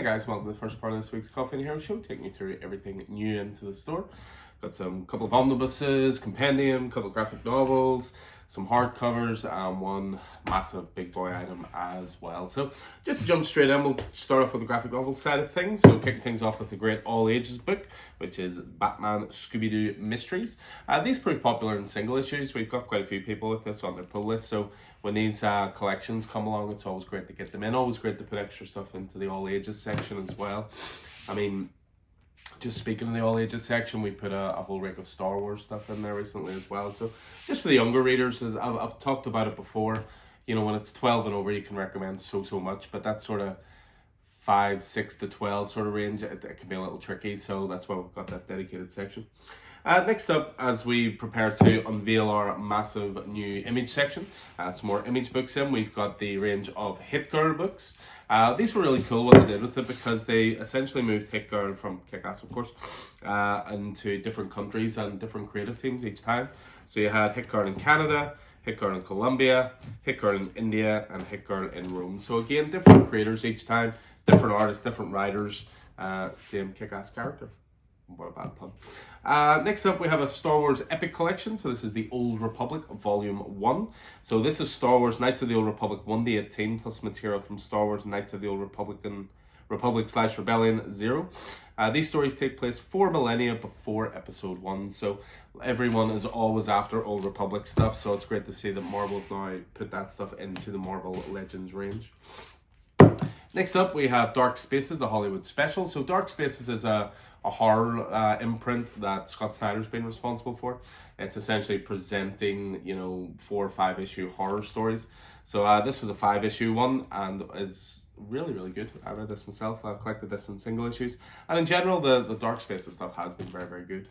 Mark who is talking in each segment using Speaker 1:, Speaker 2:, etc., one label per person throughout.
Speaker 1: guys, welcome to the first part of this week's Coffee and Hero Show, taking you through everything new into the store. Got some couple of omnibuses, compendium, couple of graphic novels, some hardcovers, and one massive big boy item as well. So just to jump straight in, we'll start off with the graphic novel side of things. So kicking things off with a great all ages book, which is Batman Scooby-Doo Mysteries. These proved popular in single issues. We've got quite a few people with this on their pull list. So when these collections come along, it's always great to get them in. Always great to put extra stuff into the all ages section as well. I mean, just speaking of the all ages section, we put a whole rig of Star Wars stuff in there recently as well. So just for the younger readers, as I've talked about it before, you know, when it's 12 and over, you can recommend so much, but that sort of 5, 6 to 12 sort of range, it can be a little tricky. So that's why we've got that dedicated section. Next up, as we prepare to unveil our massive new image section, some more image books in, we've got the range of Hit Girl books. These were really cool what they did with it, because they essentially moved Hit Girl from Kick-Ass, of course, into different countries and different creative teams each time. So you had Hit Girl in Canada, Hit Girl in Colombia, Hit Girl in India, and Hit Girl in Rome. So again, different creators each time, different artists, different writers, same Kick-Ass character. What a bad pun. Next up, we have a Star Wars Epic Collection. So this is the Old Republic Volume 1. So this is Star Wars Knights of the Old Republic 1-18 plus material from Star Wars Knights of the Old Republic/Rebellion 0. These stories take place 4 millennia before Episode 1. So everyone is always after Old Republic stuff. So it's great to see that Marvel have now put that stuff into the Marvel Legends range. Next up, we have Dark Spaces, the Hollywood Special. So Dark Spaces is a horror imprint that Scott Snyder's been responsible for. It's essentially presenting, 4 or 5 issue horror stories. So this was a 5-issue one and is really good. I read this myself. I've collected this in single issues. And in general, the Dark Spaces stuff has been very good.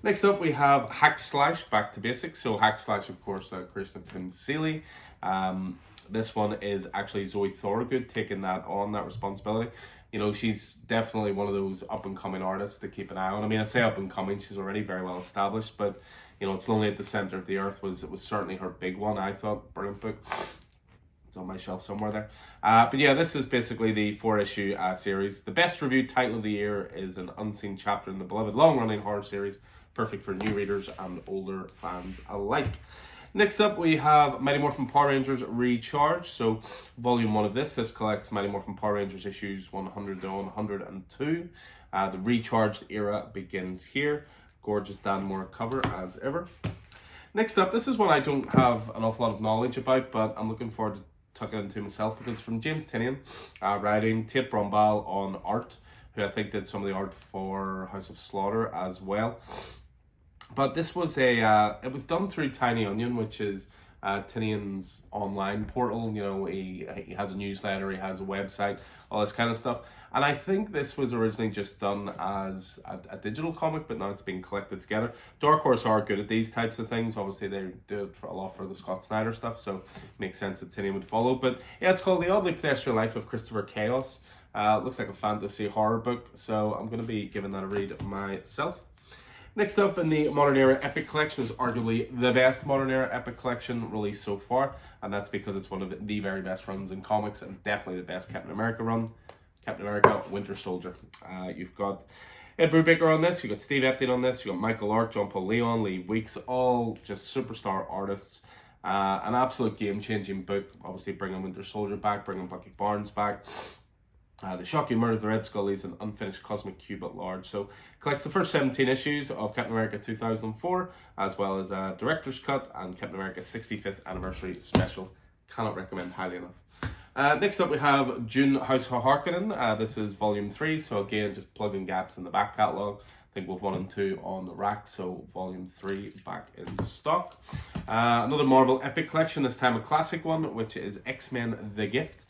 Speaker 1: Next up, we have Hack Slash, Back to Basics. So Hack Slash, of course, creation of Tim Seeley. This one is actually Zoe Thorogood taking that responsibility. She's definitely one of those up-and-coming artists to keep an eye on. I mean, I say up-and-coming, she's already very well established, but, It's Lonely at the Center of the Earth was certainly her big one, I thought. Brilliant book. It's on my shelf somewhere there. But yeah, this is basically the 4-issue series. The best reviewed title of the year is an unseen chapter in the beloved long-running horror series, perfect for new readers and older fans alike. Next up, we have Mighty Morphin Power Rangers Recharge. So, volume 1 of this collects Mighty Morphin Power Rangers issues 100 to 102. The Recharged era begins here. Gorgeous Dan Moore cover, as ever. Next up, this is one I don't have an awful lot of knowledge about, but I'm looking forward to tucking into myself, because it's from James Tynion, writing Tate Brombal on art, who I think did some of the art for House of Slaughter as well. But this was it was done through Tiny Onion, which is Tynion's online portal. He has a newsletter, he has a website, all this kind of stuff. And I think this was originally just done as a digital comic, but now it's being collected together. Dark Horse are good at these types of things. Obviously, they do it for a lot for the Scott Snyder stuff, so it makes sense that Tynion would follow. But yeah, it's called The Oddly Pedestrian Life of Christopher Chaos. Looks like a fantasy horror book, so I'm going to be giving that a read myself. Next up in the Modern Era Epic Collection is arguably the best Modern Era Epic Collection released so far, and that's because it's one of the very best runs in comics, and definitely the best Captain America run. Captain America Winter Soldier. You've got Ed Brubaker on this, you've got Steve Epting on this, you've got Michael Lark, John Paul Leon, Lee Weeks, all just superstar artists. An absolute game-changing book, obviously bringing Winter Soldier back, bringing Bucky Barnes back. The shocking murder of the Red Skull leaves an unfinished cosmic cube at large. So collects the first 17 issues of Captain America 2004, as well as a director's cut and Captain America 65th anniversary special. Cannot recommend highly enough. Next up, we have Dune House of Harkonnen. This is volume 3, so again, just plugging gaps in the back catalogue. I think we've 1 and 2 on the rack, so volume 3 back in stock. Another Marvel Epic Collection, this time a classic one, which is X-Men The Gift.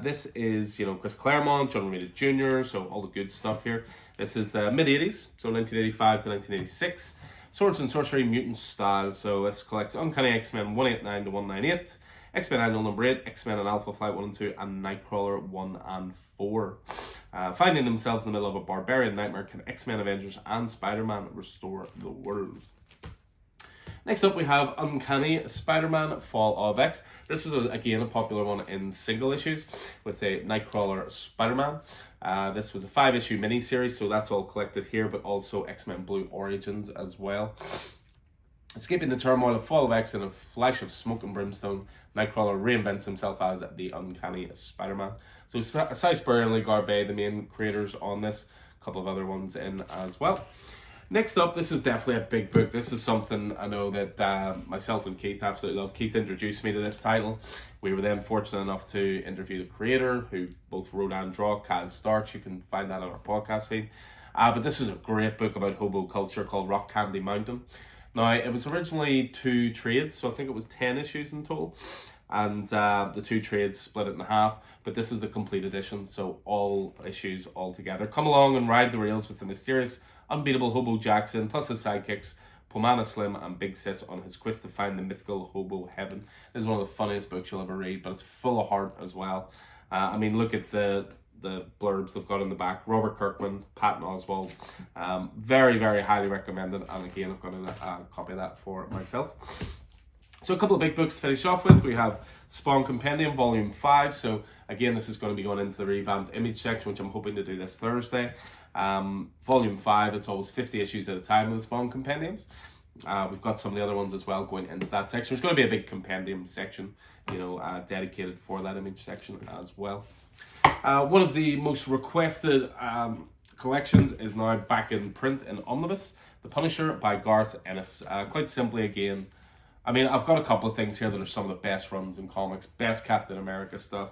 Speaker 1: This is, Chris Claremont, John Romita Jr., so all the good stuff here. This is the mid-80s, so 1985 to 1986. Swords and Sorcery Mutant style, so this collects Uncanny X-Men 189 to 198. X-Men Annual Number 8, X-Men and Alpha Flight 1 and 2, and Nightcrawler 1 and 4. Finding themselves in the middle of a barbarian nightmare, can X-Men, Avengers, and Spider-Man restore the world? Next up, we have Uncanny Spider-Man Fall of X. This was, again, a popular one in single issues with a Nightcrawler Spider-Man. This was a 5-issue miniseries, so that's all collected here, but also X-Men Blue Origins as well. Escaping the turmoil of Fall of X in a flash of smoke and brimstone, Nightcrawler reinvents himself as the Uncanny Spider-Man. So Cy Spurrier and Lee Garbey, the main creators on this, a couple of other ones in as well. Next up, this is definitely a big book. This is something I know that myself and Keith absolutely love. Keith introduced me to this title. We were then fortunate enough to interview the creator, who both wrote and draw, Kyle Starks. You can find that on our podcast feed. But this is a great book about hobo culture called Rock Candy Mountain. Now, it was originally 2 trades, so I think it was 10 issues in total. And the 2 trades split it in half. But this is the complete edition, so all issues all together. Come along and ride the rails with the mysterious, unbeatable Hobo Jackson, plus his sidekicks, Pomana Slim and Big Sis, on his quest to find the mythical Hobo Heaven. This is one of the funniest books you'll ever read, but it's full of heart as well. I mean, look at the blurbs they've got in the back. Robert Kirkman, Patton Oswalt. Very, very highly recommended. And again, I've got a copy of that for myself. So a couple of big books to finish off with. We have Spawn Compendium Volume 5. So again, this is going to be going into the revamped Image section, which I'm hoping to do this Thursday. Volume 5, it's always 50 issues at a time with the Spawn Compendiums. We've got some of the other ones as well going into that section. There's going to be a big compendium section, dedicated for that Image section as well. One of the most requested collections is now back in print in omnibus. The Punisher by Garth Ennis. Quite simply, again, I mean, I've got a couple of things here that are some of the best runs in comics. Best Captain America stuff,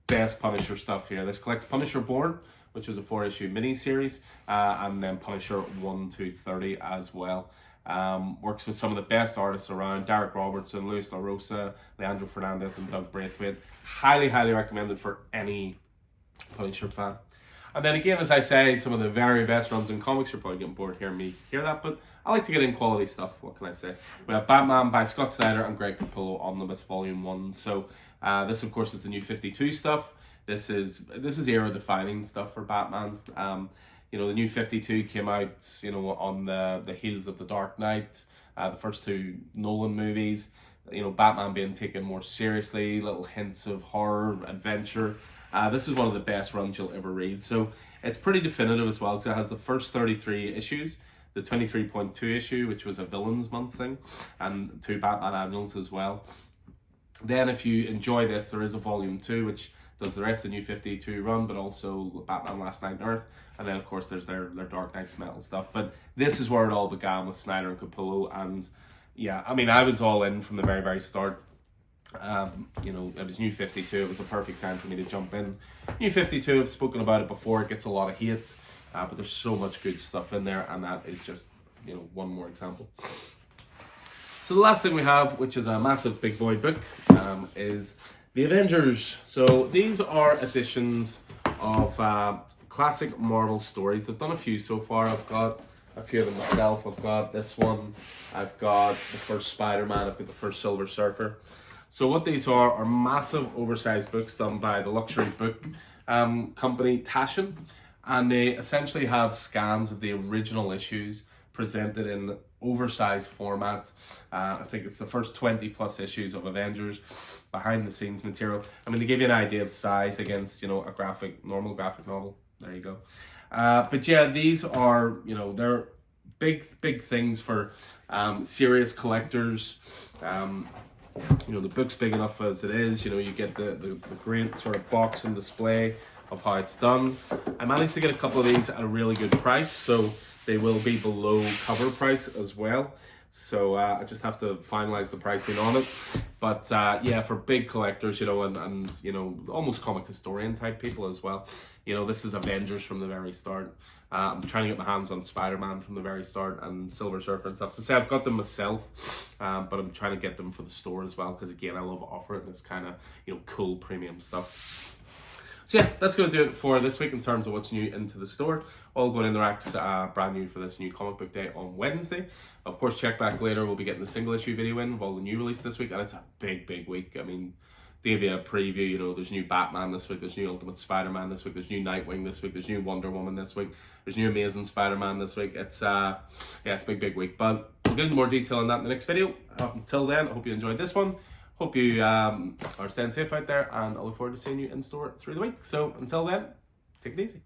Speaker 1: best Punisher stuff here. This collects Punisher Born, which was a 4-issue miniseries, and then Punisher 1 to 30 as well. Works with some of the best artists around: Derek Robertson, Luis LaRosa, Leandro Fernandez, and Doug Braithwaite. Highly, highly recommended for any Punisher fan. And then again, as I say, some of the very best runs in comics. You're probably getting bored hearing me hear that, but I like to get in quality stuff. What can I say? We have Batman by Scott Snyder and Greg Capullo, Omnibus Volume 1. So this, of course, is the New 52 stuff. This is era-defining stuff for Batman. The New 52 came out, on the heels of The Dark Knight, the first 2 Nolan movies. Batman being taken more seriously, little hints of horror, adventure. This is one of the best runs you'll ever read. So it's pretty definitive as well, because it has the first 33 issues, the 23.2 issue, which was a Villains Month thing, and 2 Batman annuals as well. Then if you enjoy this, there is a Volume 2, which does the rest of the New 52 run, but also Batman Last Night on Earth. And then, of course, there's their Dark Knight's Metal stuff. But this is where it all began with Snyder and Capullo. And yeah, I mean, I was all in from the very, very start. It was New 52. It was a perfect time for me to jump in. New 52, I've spoken about it before. It gets a lot of hate, but there's so much good stuff in there. And that is just, one more example. So the last thing we have, which is a massive big boy book, is The Avengers. So these are editions of classic Marvel stories. They've done a few so far. I've got a few of them myself. I've got this one. I've got the first Spider-Man. I've got the first Silver Surfer. So what these are massive oversized books done by the luxury book company Taschen. And they essentially have scans of the original issues presented in oversized format. I think it's the first 20 plus issues of Avengers, behind the scenes material. I mean, they give you an idea of size against, a normal graphic novel. There you go. But yeah, these are, they're big things for serious collectors. The book's big enough as it is. You get the great sort of box and display of how it's done. I managed to get a couple of these at a really good price, so they will be below cover price as well. So I just have to finalize the pricing on it. But for big collectors, and almost comic historian type people as well. This is Avengers from the very start. I'm trying to get my hands on Spider-Man from the very start and Silver Surfer and stuff. So say I've got them myself, but I'm trying to get them for the store as well, because again, I love offering this kind of cool premium stuff. So yeah, that's going to do it for this week in terms of what's new into the store. All going in the racks, brand new for this new comic book day on Wednesday. Of course, check back later. We'll be getting the single issue video in of all the new release this week, and it's a big week. I mean, they give you a preview. There's new Batman this week. There's new Ultimate Spider-Man this week. There's new Nightwing this week. There's new Wonder Woman this week. There's new Amazing Spider-Man this week. It's it's a big week. But we'll get into more detail on that in the next video. Until then, I hope you enjoyed this one. Hope you are staying safe out there, and I look forward to seeing you in store through the week. So until then, Take it easy.